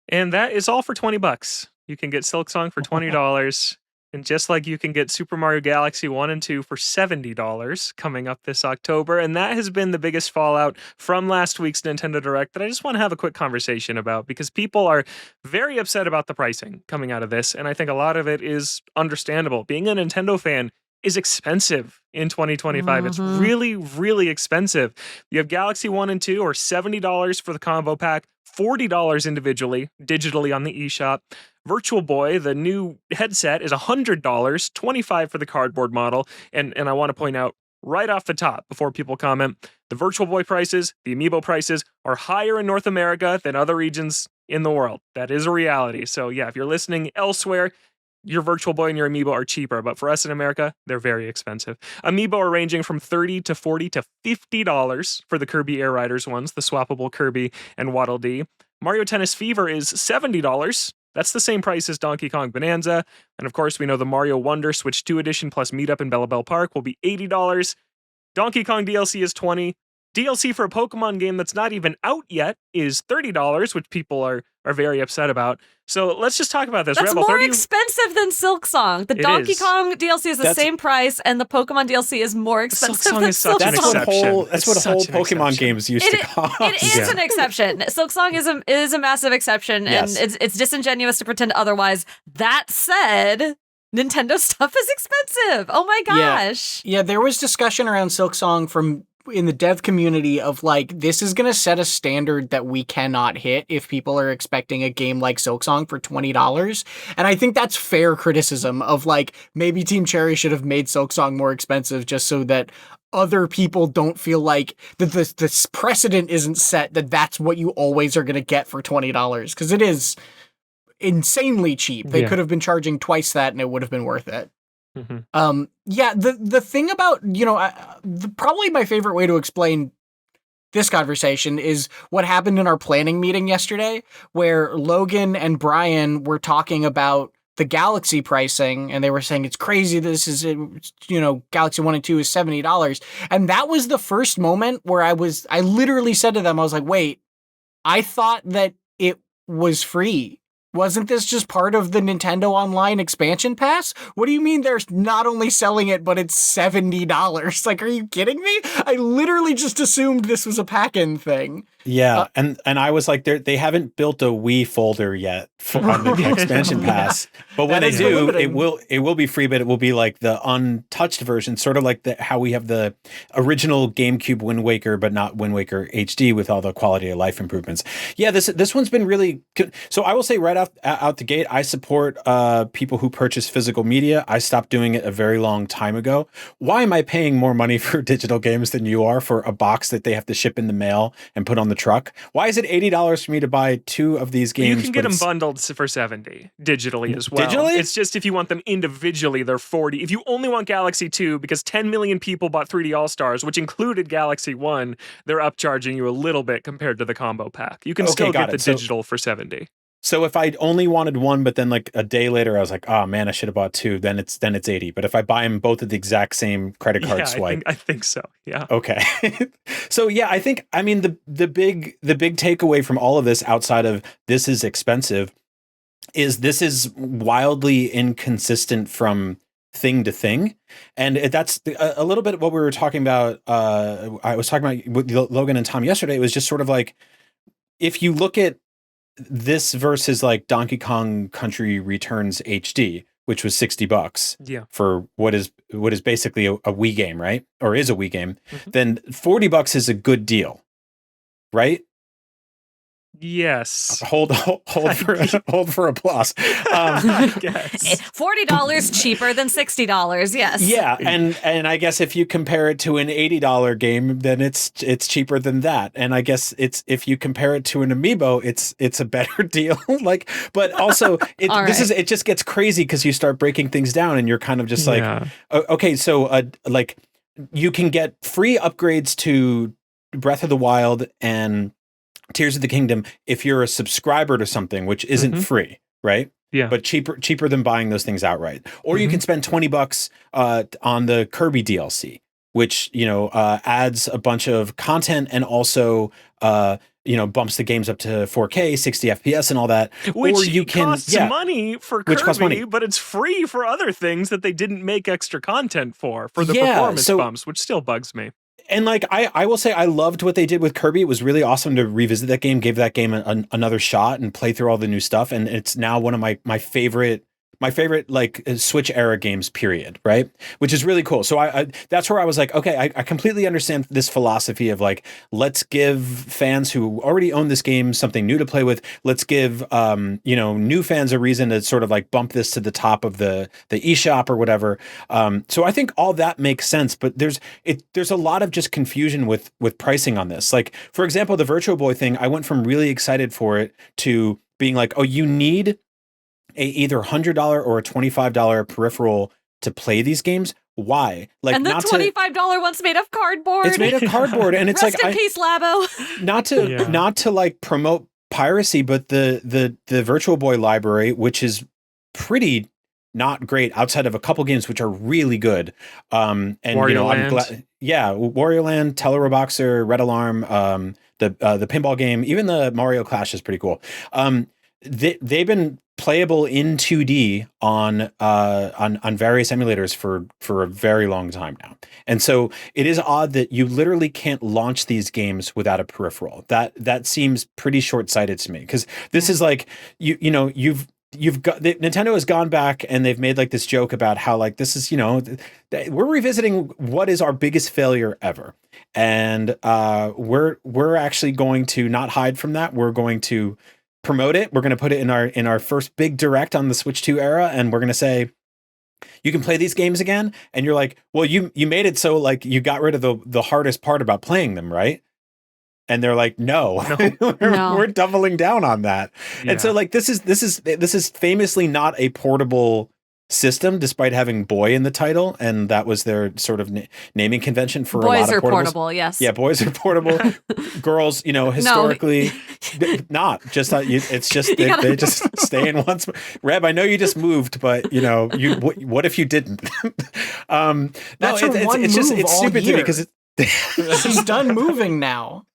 And that is all for $20. You can get Silksong for $20. And just like you can get Super Mario Galaxy 1 and 2 for $70 coming up this October. And that has been the biggest fallout from last week's Nintendo Direct that I just want to have a quick conversation about, because people are very upset about the pricing coming out of this. And I think a lot of it is understandable. Being a Nintendo fan is expensive in 2025. It's really, really expensive. You have Galaxy 1 and 2 or $70 for the combo pack, $40 individually, digitally on the eShop. Virtual Boy, the new headset, is $100, $25 for the cardboard model. And I want to point out right off the top, before people comment, the Virtual Boy prices, the Amiibo prices are higher in North America than other regions in the world. That is a reality. So yeah, if you're listening elsewhere, your Virtual Boy and your Amiibo are cheaper, but for us in America, they're very expensive. Amiibo are ranging from $30 to $40 to $50 for the Kirby Air Riders ones, the swappable Kirby and Waddle Dee. Mario Tennis Fever is $70. That's the same price as Donkey Kong Bonanza. And of course, we know the Mario Wonder Switch 2 edition plus Meetup in Bella Bell Park will be $80. Donkey Kong DLC is $20. DLC for a Pokemon game that's not even out yet is $30, which people are very upset about. So let's just talk about this. That's Rebel, more expensive than Silksong. The Donkey Kong DLC is the same price, and the Pokemon DLC is more expensive than Silksong. That's what whole Pokemon games used to cost. It is an exception. Silksong is a massive exception, and it's disingenuous to pretend otherwise. That said, Nintendo stuff is expensive. Oh my gosh. Yeah, there was discussion around Silksong from in the dev community of like, this is going to set a standard that we cannot hit if people are expecting a game like Silksong for $20. And I think that's fair criticism of like, maybe Team Cherry should have made Silksong more expensive just so that other people don't feel like that this precedent isn't set that that's what you always are going to get for $20, because it is insanely cheap. They could have been charging twice that and it would have been worth it. The thing about, probably my favorite way to explain this conversation is what happened in our planning meeting yesterday, where Logan and Brian were talking about the Galaxy pricing, and they were saying it's crazy. This is, Galaxy 1 and 2 is $70. And that was the first moment where I literally said to them, I was like, wait, I thought that it was free. Wasn't this just part of the Nintendo Online expansion pass? What do you mean they're not only selling it, but it's $70? Like, are you kidding me? I literally just assumed this was a pack-in thing. Yeah, and I was like, they haven't built a Wii folder yet on the expansion pass. But when they do, it will be free, but it will be like the untouched version, sort of like how we have the original GameCube Wind Waker, but not Wind Waker HD with all the quality of life improvements. Yeah, this one's been really good. So I will say right out the gate, I support people who purchase physical media. I stopped doing it a very long time ago. Why am I paying more money for digital games than you are for a box that they have to ship in the mail and put on the truck? Why is it $80 for me to buy 2 of these games? You can get them bundled for $70 digitally as well. Digitally? It's just if you want them individually, they're $40. If you only want Galaxy 2, because 10 million people bought 3D All-Stars, which included Galaxy 1, they're upcharging you a little bit compared to the combo pack. You can still get the digital for $70. So if I only wanted one, but then like a day later, I was like, oh man, I should have bought 2. Then it's $80. But if I buy them both at the exact same credit card swipe, I think so. Yeah. Okay. So yeah, I mean the big takeaway from all of this, outside of this is expensive, is this is wildly inconsistent from thing to thing. And that's a little bit what we were talking about. I was talking about with Logan and Tom yesterday. It was just sort of like, if you look at this versus like Donkey Kong Country Returns HD, which was $60 for what is basically a Wii game, right? Or is a Wii game, then $40 is a good deal, right? Yes. Hold for applause. $40 cheaper than $60. Yes. Yeah, and I guess if you compare it to an $80 game, then it's cheaper than that. And I guess it's, if you compare it to an Amiibo, it's a better deal. Like, but also it just gets crazy because you start breaking things down, and you're kind of just like, okay, so like you can get free upgrades to Breath of the Wild and Tears of the Kingdom if you're a subscriber to something, which isn't free, right? Yeah. But cheaper than buying those things outright. Or you can spend $20 on the Kirby DLC, which, adds a bunch of content and also, bumps the games up to 4K, 60 FPS, and all that. Which or you can costs money for Kirby, but it's free for other things that they didn't make extra content for the performance bumps, which still bugs me. And like I will say, I loved what they did with Kirby. It was really awesome to revisit that game, give that game another shot, and play through all the new stuff. And it's now one of my favorite like Switch era games, period, right? Which is really cool. So I that's where I was like, okay, I completely understand this philosophy of like, let's give fans who already own this game something new to play with. Let's give new fans a reason to sort of like bump this to the top of the eShop or whatever. So I think all that makes sense, but there's a lot of just confusion with pricing on this. Like, for example, the Virtual Boy thing, I went from really excited for it to being like, oh, you need either $100 or a $25 peripheral to play these games. Why? Like, and the $25 one's made of cardboard. It's made of cardboard, and it's Rest in peace, Labo. Not to like promote piracy, but the Virtual Boy library, which is pretty not great outside of a couple games which are really good. And I'm glad. Yeah, Wario Land, Teleroboxer, Red Alarm, the pinball game, even the Mario Clash is pretty cool. They've been playable in 2D on various emulators for a very long time now. And so it is odd that you literally can't launch these games without a peripheral. That seems pretty short-sighted to me, because this is like you've got Nintendo has gone back and they've made like this joke about how like this is, we're revisiting what is our biggest failure ever. And we're actually going to not hide from that. We're going to promote it. We're going to put it in our first big direct on the Switch 2 era, and we're going to say you can play these games again. And you're like, well, you made it so like you got rid of the hardest part about playing them, right? And they're like, no. We're doubling down on that. Yeah. And so like this is famously not a portable system, despite having boy in the title, and that was their sort of naming convention for boys a lot of portables. Boys are portable, yes. Yeah, boys are portable. Girls, historically, not just not. It's just they just stay in one. Reb, I know you just moved, but what if you didn't? It's stupid to me because she's done moving now.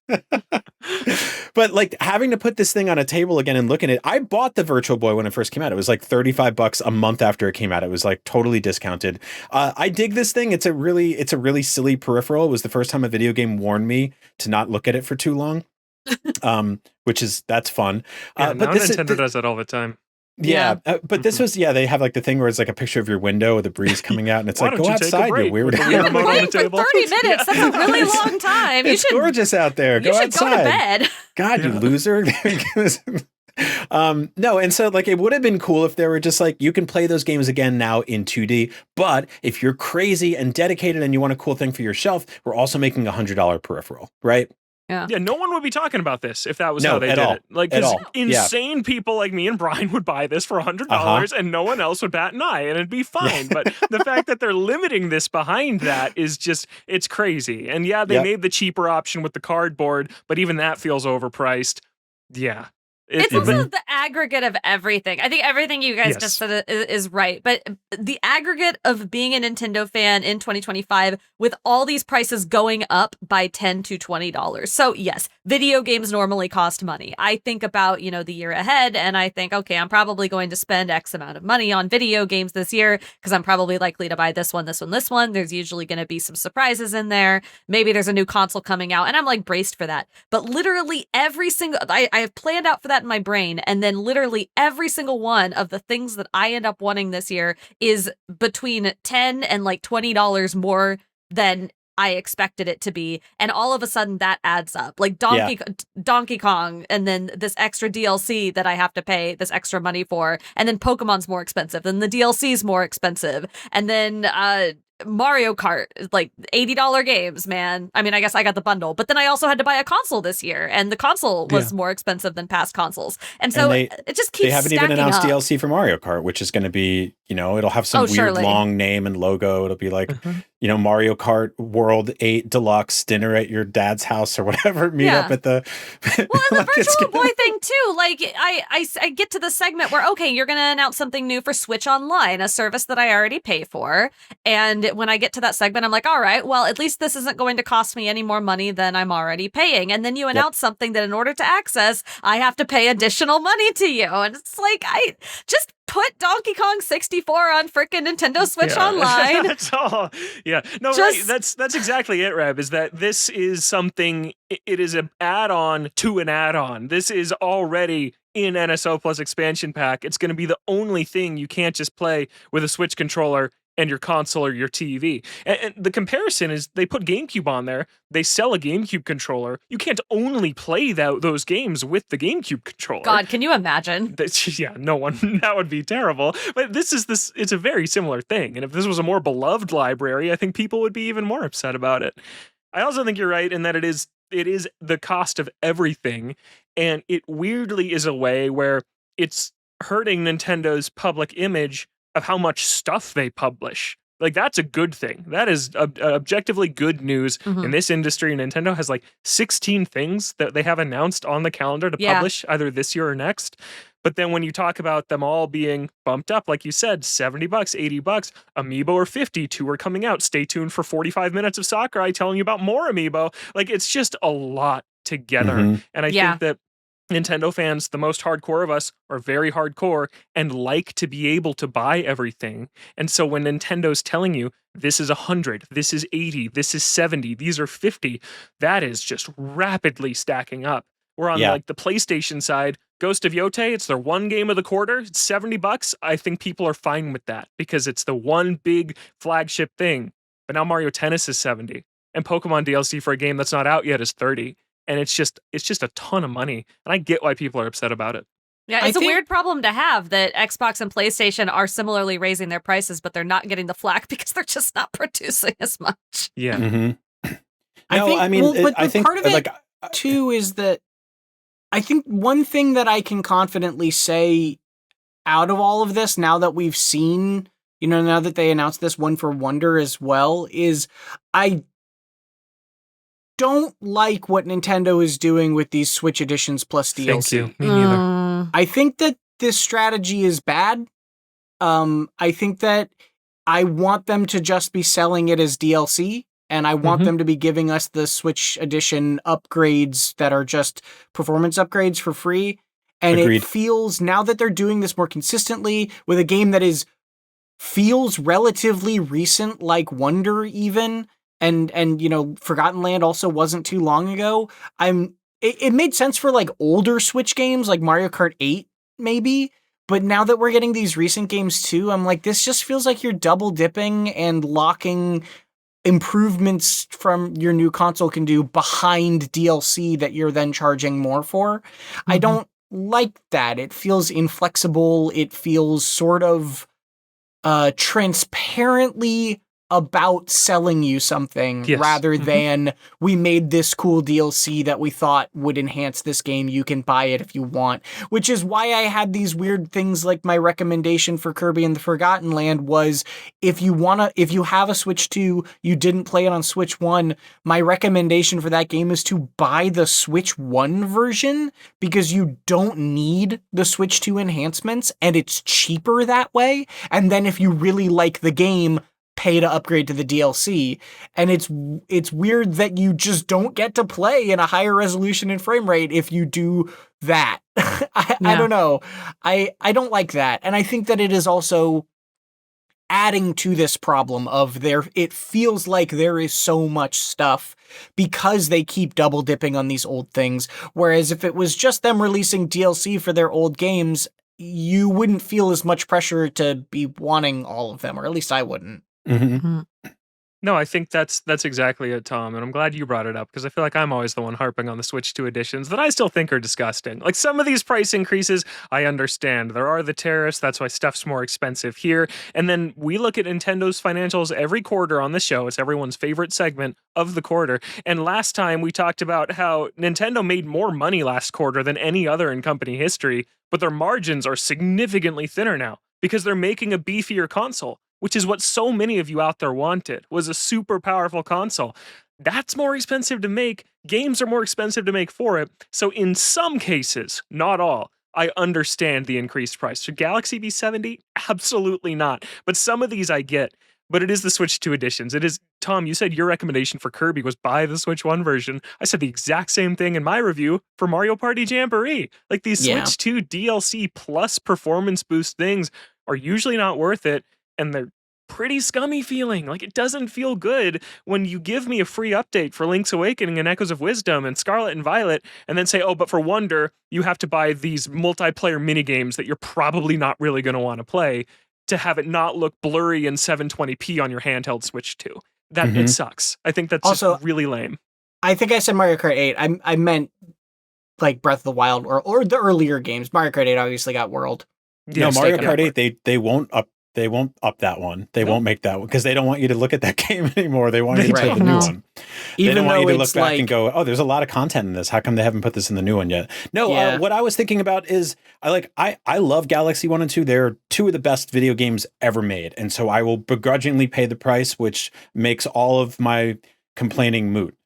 But like having to put this thing on a table again and look at it, I bought the Virtual Boy when it first came out. It was like $35 a month after it came out. It was like totally discounted. I dig this thing. It's a really silly peripheral. It was the first time a video game warned me to not look at it for too long. That's fun. But Nintendo does that all the time. Yeah, but this was they have like the thing where it's like a picture of your window with the breeze coming out, and it's like, go outside, you weird. You're playing for 30 minutes. That's a really long time. It's gorgeous out there. Go outside. Go to bed. God, you loser. No, and so like it would have been cool if they were just like, you can play those games again now in 2D, but if you're crazy and dedicated and you want a cool thing for your shelf, we're also making $100 peripheral, right? Yeah, no one would be talking about this if that was how they did it. Like, because insane people like me and Brian would buy this for $100 and no one else would bat an eye and it'd be fine. But the fact that they're limiting this behind that is just, it's crazy. And they made the cheaper option with the cardboard, but even that feels overpriced. Yeah. It's also the aggregate of everything. I think everything you guys just said is right. But the aggregate of being a Nintendo fan in 2025 with all these prices going up by $10 to $20. So yes, video games normally cost money. I think about, the year ahead and I think, okay, I'm probably going to spend X amount of money on video games this year because I'm probably likely to buy this one. There's usually going to be some surprises in there. Maybe there's a new console coming out and I'm like braced for that. But literally every single, I have planned out for that in my brain, and then literally every single one of the things that I end up wanting this year is between $10 and like $20 more than I expected it to be, and all of a sudden that adds up. Like Donkey Kong, and then this extra DLC that I have to pay this extra money for, and then Pokemon's more expensive, then the DLC's more expensive, and then Mario Kart, like $80 games, man. I mean, I guess I got the bundle, but then I also had to buy a console this year, and the console was more expensive than past consoles. And so it just keeps. They haven't even announced DLC for Mario Kart, which is going to be, it'll have some weird long name and logo. It'll be like, Mario Kart World 8 Deluxe dinner at your dad's house or whatever. Meet up at the. Well, and the Virtual Boy thing too. Like, I get to the segment where, okay, you're going to announce something new for Switch Online, a service that I already pay for. And when I get to that segment, I'm like, all right, well, at least this isn't going to cost me any more money than I'm already paying. And then you announce something that in order to access, I have to pay additional money to you. And it's like, I just put Donkey Kong 64 on frickin' Nintendo Switch Online. That's all. Yeah. No, right. That's exactly it, Reb, is that this is something, it is an add-on to an add-on. This is already in NSO Plus expansion pack. It's going to be the only thing you can't just play with a Switch controller and your console or your TV. And the comparison is they put GameCube on there. They sell a GameCube controller. You can't only play those games with the GameCube controller. God, can you imagine? Yeah, no one. That would be terrible. But it's a very similar thing. And if this was a more beloved library, I think people would be even more upset about it. I also think you're right in that it is the cost of everything. And it weirdly is a way where it's hurting Nintendo's public image of how much stuff they publish. Like, that's a good thing. That is objectively good news in this industry. Nintendo has like 16 things that they have announced on the calendar to publish either this year or next. But then when you talk about them all being bumped up, like you said, $70, $80, Amiibo are 50, 2 are coming out. Stay tuned for 45 minutes of Sakurai telling you about more Amiibo. Like, it's just a lot together. And I think that Nintendo fans, the most hardcore of us, are very hardcore and like to be able to buy everything. And so when Nintendo's telling you, this is 100, this is 80, this is 70, these are 50, that is just rapidly stacking up. We're on like the PlayStation side, Ghost of Yotei, it's their one game of the quarter, it's $70. I think people are fine with that because it's the one big flagship thing. But now Mario Tennis is 70 and Pokemon DLC for a game that's not out yet is 30. And it's just a ton of money. And I get why people are upset about it. Yeah, it's a weird problem to have that Xbox and PlayStation are similarly raising their prices, but they're not getting the flack because they're just not producing as much. Yeah. I think part of it too is that I think one thing that I can confidently say out of all of this, now that we've seen, now that they announced this One for Wonder as well, is I don't like what Nintendo is doing with these Switch editions plus DLC. Thank you. Me neither. I think that this strategy is bad. I think that I want them to just be selling it as DLC, and I want them to be giving us the Switch edition upgrades that are just performance upgrades for free. And Agreed. It feels, now that they're doing this more consistently with a game that feels relatively recent, like Wonder even, and Forgotten Land also wasn't too long ago. It made sense for like older Switch games like Mario Kart 8 maybe, but now that we're getting these recent games too, I'm like, this just feels like you're double dipping and locking improvements from your new console can do behind DLC that you're then charging more for. I don't like that. It feels inflexible. It feels sort of transparently about selling you something rather than we made this cool DLC that we thought would enhance this game. You can buy it if you want, which is why I had these weird things like my recommendation for Kirby and the Forgotten Land was if you have a Switch 2, you didn't play it on Switch 1, my recommendation for that game is to buy the Switch 1 version because you don't need the Switch 2 enhancements and it's cheaper that way. And then if you really like the game, pay to upgrade to the DLC. And it's weird that you just don't get to play in a higher resolution and frame rate if you do that. I don't know. I don't like that. And I think that it is also adding to this problem of it feels like there is so much stuff because they keep double dipping on these old things. Whereas if it was just them releasing DLC for their old games, you wouldn't feel as much pressure to be wanting all of them, or at least I wouldn't. No, I think that's exactly it, Tom, and I'm glad you brought it up because I feel like I'm always the one harping on the Switch 2 editions that I still think are disgusting. Like some of these price increases, I understand. There are the tariffs, that's why stuff's more expensive here. And then we look at Nintendo's financials every quarter on the show. It's everyone's favorite segment of the quarter. And last time we talked about how Nintendo made more money last quarter than any other in company history, but their margins are significantly thinner now because they're making a beefier console which is what so many of you out there wanted, was a super powerful console. That's more expensive to make. Games are more expensive to make for it. So in some cases, not all, I understand the increased price. Should Galaxy be $70? Absolutely not. But some of these I get. But it is the Switch 2 editions. It is, Tom, you said your recommendation for Kirby was buy the Switch 1 version. I said the exact same thing in my review for Mario Party Jamboree. Like these Switch 2 DLC plus performance boost things are usually not worth it, and they're pretty scummy feeling. Like, it doesn't feel good when you give me a free update for Link's Awakening and Echoes of Wisdom and Scarlet and Violet, and then say, oh, but for Wonder, you have to buy these multiplayer minigames that you're probably not really going to want to play, to have it not look blurry in 720p on your handheld Switch 2. That it sucks. I think that's also just really lame. I think I said Mario Kart 8. I meant like Breath of the Wild or the earlier games. Mario Kart 8 obviously got World. No, Mario Kart 8, they won't up that one. They won't make that one because they don't want you to look at that game anymore. They want you to play the new one. They don't want you to look back and go, oh, there's a lot of content in this. How come they haven't put this in the new one yet? No, what I was thinking about is I love Galaxy 1 and 2. They're two of the best video games ever made. And so I will begrudgingly pay the price, which makes all of my complaining moot.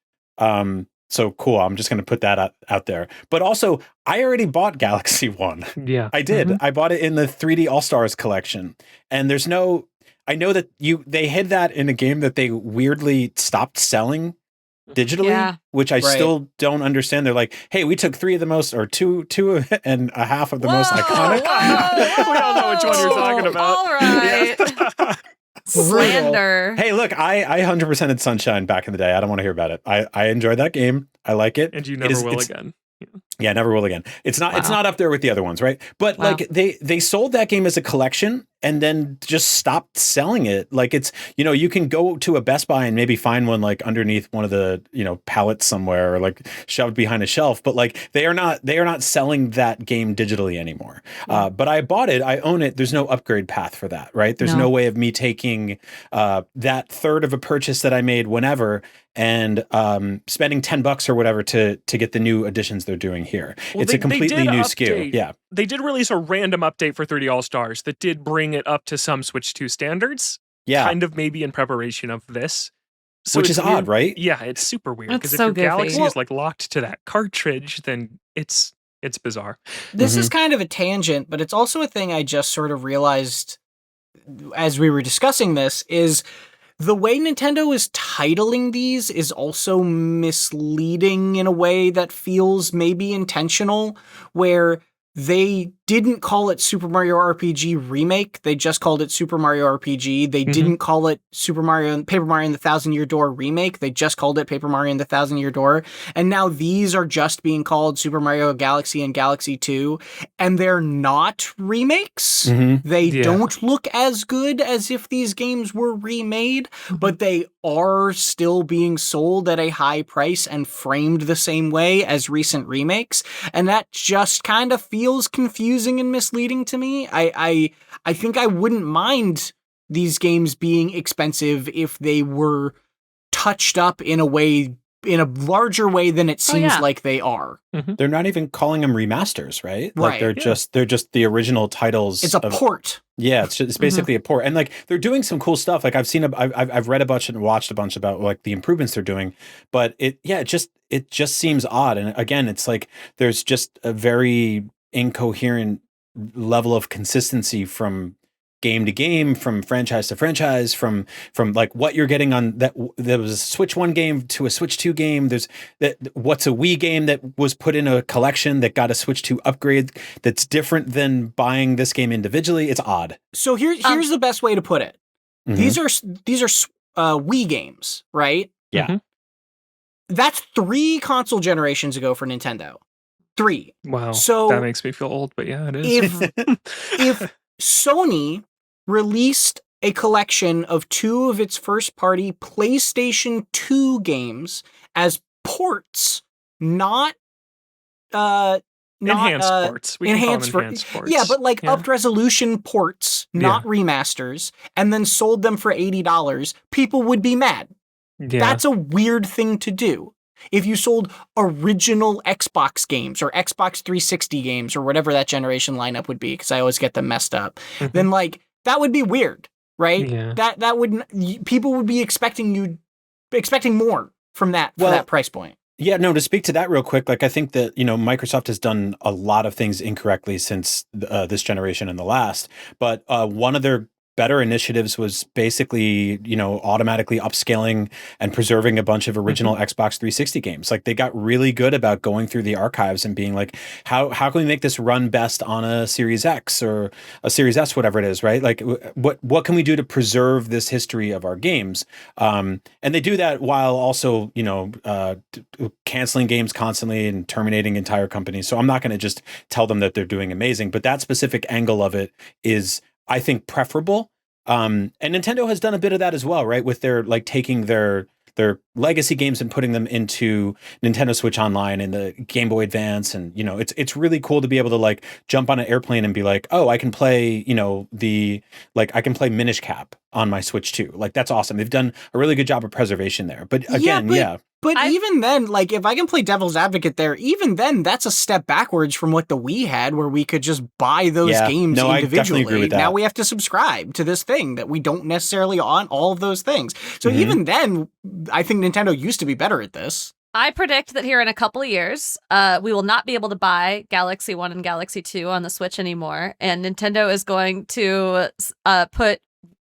So cool. I'm just going to put that out there. But also, I already bought Galaxy 1. Yeah. I did. I bought it in the 3D All-Stars collection. And there's I know that they hid that in a game that they weirdly stopped selling digitally, which I still don't understand. They're like, hey, we took two and a half of the most iconic. We all know which one you're talking about. All right. Yeah. Slander. Hey, look, I 100%ed Sunshine back in the day. I don't want to hear about it. I enjoyed that game. I like it. And you never will again. Yeah, never will again. It's not up there with the other ones, right? But like they sold that game as a collection and then just stopped selling it. Like it's, you can go to a Best Buy and maybe find one like underneath one of the, pallets somewhere or like shoved behind a shelf, but like they are not selling that game digitally anymore. But I bought it, I own it. There's no upgrade path for that, right? There's no way of me taking that third of a purchase that I made whenever and spending $10 or whatever to get the new additions they're doing here. Well, it's a completely new SKU. Yeah. They did release a random update for 3D All-Stars that did bring it up to some Switch 2 standards. Yeah. Kind of maybe in preparation of this. So which is weird. Odd, right? Yeah, it's super weird. Because if so your goofy. Galaxy is like locked to that cartridge, then it's bizarre. This is kind of a tangent, but it's also a thing I just sort of realized as we were discussing this is the way Nintendo is titling these is also misleading in a way that feels maybe intentional, where they didn't call it Super Mario RPG Remake. They just called it Super Mario RPG. They didn't call it Paper Mario and the Thousand Year Door Remake. They just called it Paper Mario and the Thousand Year Door. And now these are just being called Super Mario Galaxy and Galaxy 2. And they're not remakes. They don't look as good as if these games were remade, but they are still being sold at a high price and framed the same way as recent remakes. And that just kind of feels confusing and misleading to me. I think I wouldn't mind these games being expensive if they were touched up in a larger way than it seems like they are. They're not even calling them remasters, right? Like they're just the original titles. It's a port. Yeah, it's basically a port, and like they're doing some cool stuff. Like I've read a bunch and watched a bunch about like the improvements they're doing, but it just seems odd. And again, it's like there's just a very incoherent level of consistency from game to game, from franchise to franchise, from like what you're getting on that. There was a Switch 1 game to a Switch 2 game. There's what's a Wii game that was put in a collection that got a Switch 2 upgrade that's different than buying this game individually. It's odd. So here's the best way to put it. These are Wii games, right? Yeah. That's 3 console generations ago for Nintendo. 3. Wow. So that makes me feel old, but yeah, it is. If Sony released a collection of 2 of its first-party PlayStation 2 games as ports, not enhanced ports. We can call them enhanced ports. Yeah, but like upped resolution ports, not remasters, and then sold them for $80, people would be mad. Yeah. That's a weird thing to do. If you sold original Xbox games or Xbox 360 games or whatever that generation lineup would be, because I always get them messed up, then like that would be weird. right? Yeah. That would people would be expecting more from that for that price point. Yeah, no, to speak to that real quick, like I think that, Microsoft has done a lot of things incorrectly since this generation and the last, but one of their better initiatives was basically, automatically upscaling and preserving a bunch of original Xbox 360 games. Like they got really good about going through the archives and being like, how can we make this run best on a Series X or a Series S, whatever it is, right? Like what can we do to preserve this history of our games? And they do that while also, canceling games constantly and terminating entire companies. So I'm not going to just tell them that they're doing amazing, but that specific angle of it is, I think, preferable. And Nintendo has done a bit of that as well, right? With their taking their legacy games and putting them into Nintendo Switch Online and the Game Boy Advance, and it's really cool to be able to jump on an airplane and be like, oh, I can play I can play Minish Cap on my Switch too. Like that's awesome. They've done a really good job of preservation there. But again, But even then, if I can play devil's advocate there, even then, that's a step backwards from what the Wii had, where we could just buy those games individually. I definitely agree with that. Now we have to subscribe to this thing that we don't necessarily on all of those things. So even then, I think Nintendo used to be better at this. I predict that here in a couple of years, we will not be able to buy Galaxy 1 and Galaxy 2 on the Switch anymore, and Nintendo is going to put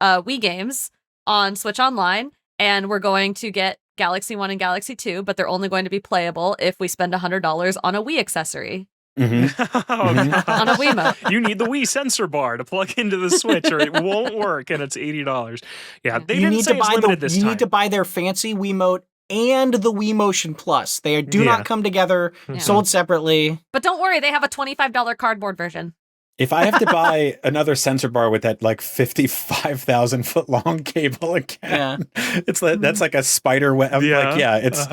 Wii games on Switch Online, and we're going to get Galaxy 1 and Galaxy 2, but they're only going to be playable if we spend $100 on a Wii accessory. On a Wiimote. You need the Wii sensor bar to plug into the Switch or it won't work, and it's $80. Yeah, they didn't say it's limited this time. You need to buy their fancy Wiimote and the Wii Motion Plus. They do not come together, sold separately. But don't worry, they have a $25 cardboard version. If I have to buy another sensor bar with that 55,000 foot long cable again, that's like a spider web. It's.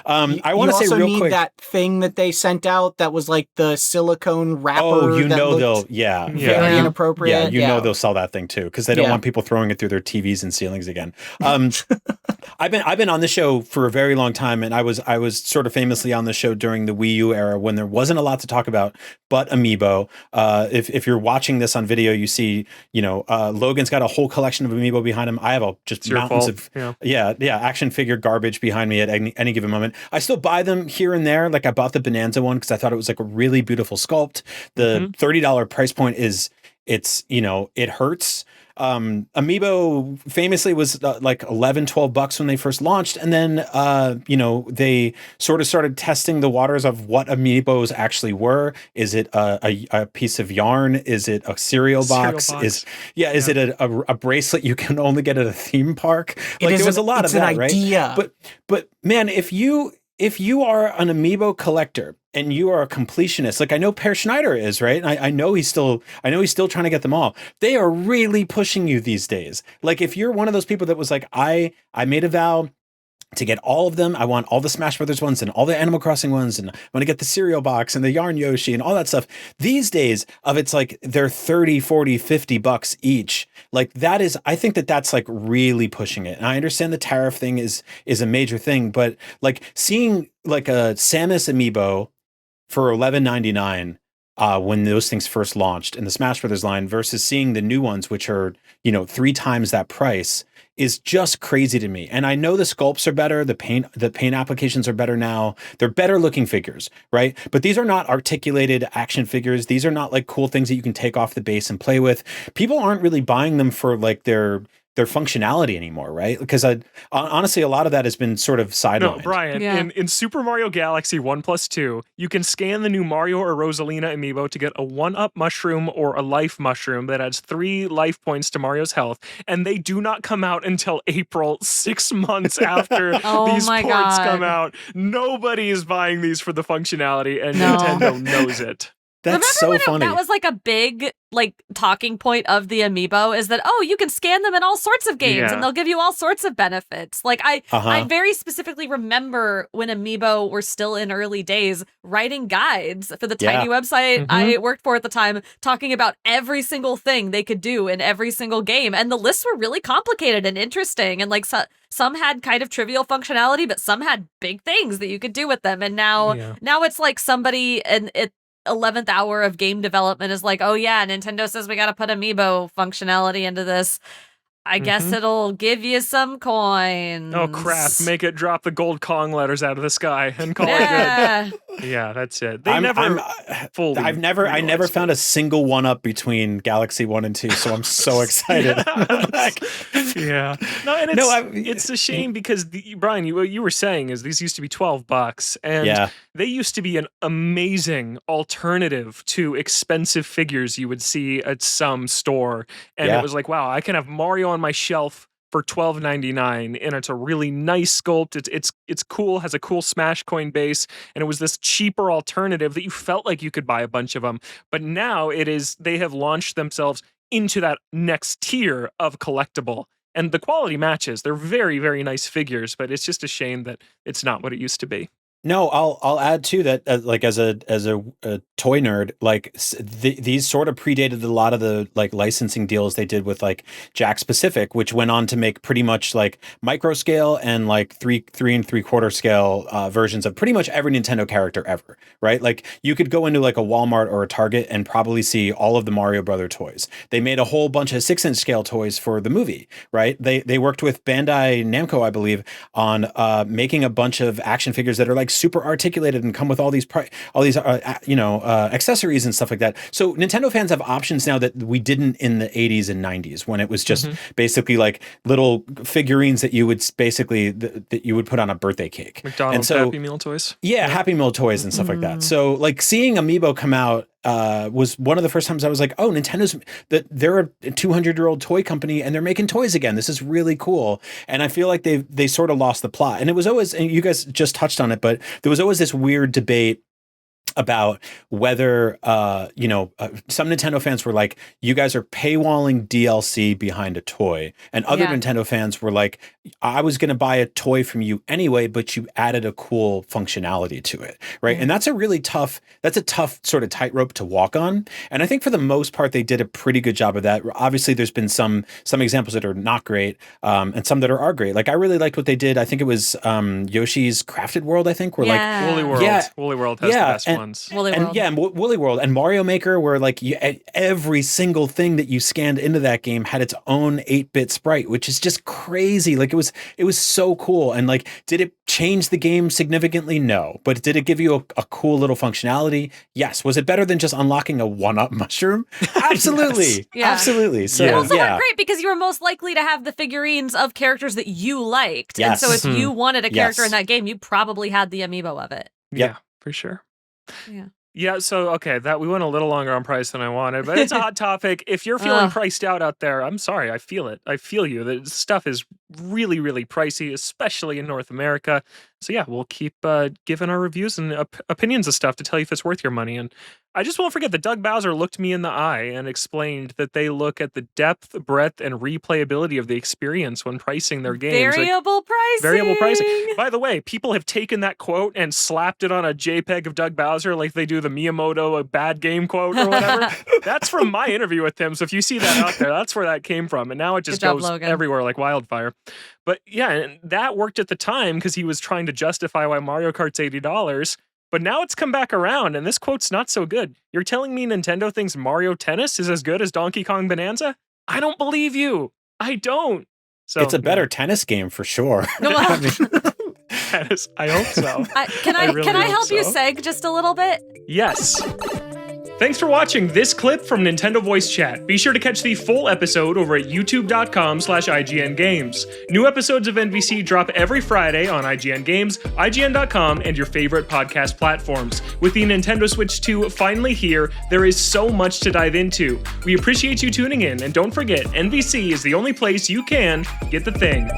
I want to say real quick. You also need that thing that they sent out that was like the silicone wrapper. Oh, they'll very inappropriate. Yeah, they'll sell that thing too because they don't want people throwing it through their TVs and ceilings again. I've been on the show for a very long time, and I was sort of famously on the show during the Wii U era when there wasn't a lot to talk about but Amiibo. If you're watching this on video, you see, Logan's got a whole collection of Amiibo behind him. I have just mountains of action figure garbage behind me at any given moment. I still buy them here and there. Like I bought the Bonanza one because I thought it was like a really beautiful sculpt. The $30 price point it hurts. Amiibo famously was $11-12 when they first launched, and then they sort of started testing the waters of what Amiibos actually were. Is it a piece of yarn? Is it a cereal box? Is it a bracelet you can only get at a theme park? There was a lot of that, right? Idea. But man, if you are an Amiibo collector and you are a completionist, I know Per Schneider is, right? I know he's still trying to get them all. They are really pushing you these days. If you're one of those people that was like, I made a vow to get all of them. I want all the Smash Brothers ones and all the Animal Crossing ones, and I want to get the cereal box and the yarn Yoshi and all that stuff. These days they're $30, $40, $50 each. I think that's really pushing it. And I understand the tariff thing is a major thing, but seeing a Samus Amiibo for $11.99 when those things first launched in the Smash Brothers line versus seeing the new ones, which are 3 times that price, is just crazy to me. And I know the sculpts are better, the paint applications are better now. They're better looking figures, right? But these are not articulated action figures. These are not cool things that you can take off the base and play with. People aren't really buying them for their functionality anymore, right? Because honestly, a lot of that has been sort of sidelined. No, Brian, in Super Mario Galaxy 1+2, you can scan the new Mario or Rosalina Amiibo to get a 1-up mushroom or a life mushroom that adds 3 life points to Mario's health, and they do not come out until April, 6 months after these ports come out. Nobody is buying these for the functionality, and Nintendo knows it. That's so funny. That was a big talking point of the Amiibo is that, you can scan them in all sorts of games and they'll give you all sorts of benefits. I very specifically remember when Amiibo were still in early days writing guides for the tiny website I worked for at the time, talking about every single thing they could do in every single game. And the lists were really complicated and interesting. And some had kind of trivial functionality, but some had big things that you could do with them. And now it's somebody and 11th hour of game development is Nintendo says we got to put Amiibo functionality into this. I guess it'll give you some coins. Oh crap! Make it drop the gold Kong letters out of the sky and call it good. Yeah, that's it. I never found a single one up between Galaxy 1 and 2, so I'm so excited. Yeah. No, and it's a shame because Brian, you were saying is these used to be $12, and they used to be an amazing alternative to expensive figures you would see at some store, and it was like, wow, I can have Mario on my shelf for $12.99, and it's a really nice sculpt. It's cool, has a cool Smash coin base, and it was this cheaper alternative that you felt like you could buy a bunch of them. But now they have launched themselves into that next tier of collectible, and the quality matches. They're very, very nice figures, but it's just a shame that it's not what it used to be. No, I'll add too that like as a toy nerd, like these sort of predated a lot of the like licensing deals they did with like Jakks Pacific, which went on to make pretty much like micro scale and like 3 3/4 scale versions of pretty much every Nintendo character ever, right? Like you could go into like a Walmart or a Target and probably see all of the Mario Brother toys. They made a whole bunch of 6-inch scale toys for the movie, right? They worked with Bandai Namco, I believe, on making a bunch of action figures that are like super articulated and come with all these accessories and stuff like that. So Nintendo fans have options now that we didn't in the 80s and 90s, when it was just basically like little figurines that you would basically that you would put on a birthday cake. McDonald's Happy Meal toys. Yeah, Happy Meal toys and stuff like that. So like seeing Amiibo come out was one of the first times I was like, oh, they're a 200-year-old toy company and they're making toys again. This is really cool. And I feel like they sort of lost the plot. And it was always, and you guys just touched on it, but there was always this weird debate about whether, some Nintendo fans were like, you guys are paywalling DLC behind a toy. And other Nintendo fans were like, I was going to buy a toy from you anyway, but you added a cool functionality to it, right? And that's a tough sort of tightrope to walk on. And I think for the most part, they did a pretty good job of that. Obviously, there's been some examples that are not great, and some that are great. Like I really liked what they did. I think it was Yoshi's Crafted World, I think, where like Woolly World. Yeah, Woolly World has the best ones. Woolly World and Mario Maker, where like every single thing that you scanned into that game had its own 8-bit sprite, which is just crazy. Like it was so cool. And like, did it change the game significantly? No. But did it give you a cool little functionality? Yes. Was it better than just unlocking a 1-up mushroom? Absolutely. Absolutely. So it also worked great because you were most likely to have the figurines of characters that you liked. Yes. And so if you wanted a character in that game, you probably had the amiibo of it. Yeah, for sure. Yeah, so okay, that we went a little longer on price than I wanted, but it's a hot topic. If you're feeling priced out there, I'm sorry, I feel it. I feel you. The stuff is really, really pricey, especially in North America. So yeah, we'll keep giving our reviews and opinions of stuff to tell you if it's worth your money. And I just won't forget that Doug Bowser looked me in the eye and explained that they look at the depth, breadth, and replayability of the experience when pricing their games. Variable pricing. By the way, people have taken that quote and slapped it on a JPEG of Doug Bowser like they do the Miyamoto a bad game quote or whatever. That's from my interview with him. So if you see that out there, that's where that came from. And now it just goes everywhere like wildfire. But yeah, and that worked at the time because he was trying to justify why Mario Kart's $80. But now it's come back around, and this quote's not so good. You're telling me Nintendo thinks Mario Tennis is as good as Donkey Kong Bonanza? I don't believe you. I don't. So it's a better tennis game for sure. Tennis, I hope so. Can I help you seg just a little bit? Yes. Thanks for watching this clip from Nintendo Voice Chat. Be sure to catch the full episode over at youtube.com/IGN Games. New episodes of NVC drop every Friday on IGN Games, IGN.com, and your favorite podcast platforms. With the Nintendo Switch 2 finally here, there is so much to dive into. We appreciate you tuning in, and don't forget, NVC is the only place you can get the thing.